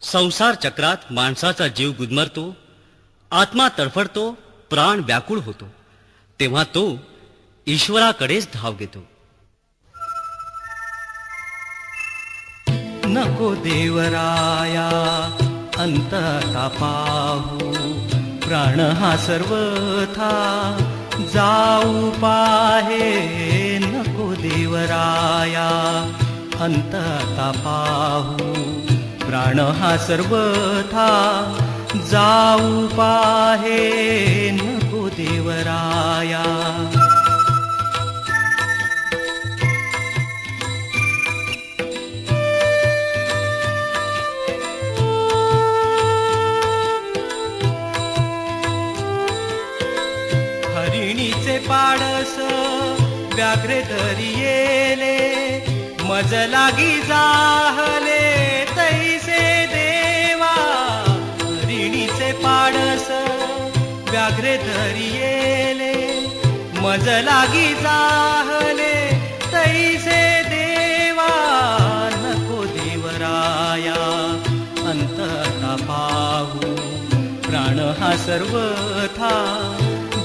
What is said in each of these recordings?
संसार चक्रात माणसाचा जीव गुदमरतो, आत्मा तडफडतो, प्राण व्याकुळ होतो, तेव्हा तो ईश्वराकडेच धाव घेतो. नको देवराया अंतता पाहू, प्राण हा सर्वथा जाऊ पाहे. नको देवराया अंतता पाहू, प्राण हा सर्वथा जाऊ पाहे. नको देवराया. हरिणीचे पाडस व्याघ्रे तरी येले, मज लागी जाहले तैसे देवा. हरिणीचे पाडस व्याघ्रे तरी येले, मज लागी जाहले तैसे देवा. नको देवराया अंतता पाहू, प्राण हा सर्वथा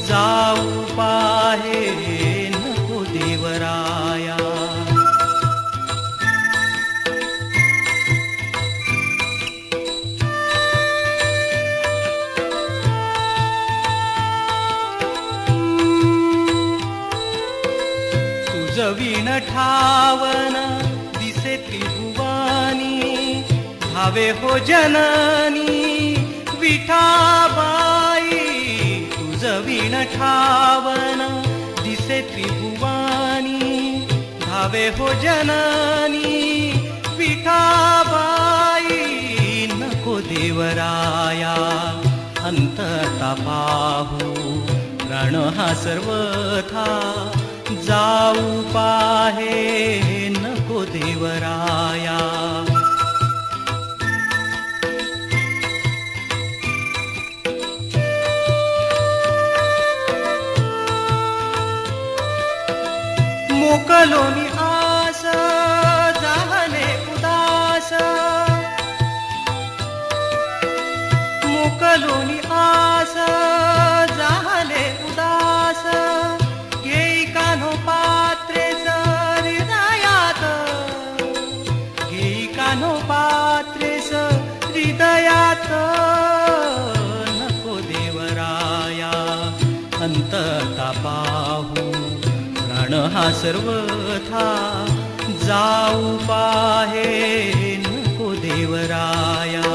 जाऊ पाहे. नको देवराया. तुझ विण ठावन दिसे त्रिभुवानी, धावे हो जननी विठाबाई. तुझ विण ठावन दिसे त्रिभुवानी, धावे हो जननी विठाबाई. नको देवराया अंतता पाहू, प्राण हा सर्वथा जाऊ पाहे. नको देवराया. मोकलोनी आस जाहले उदास, मोकलोनी आस जाहले उदास. घेई कान्हो पात्रेच हृदयात, घेई कान्हो पात्रेच हृदयात. नको देवराया अंतता पाहू, प्राण हा सर्वथा जाऊ पाहे. नको देवराया.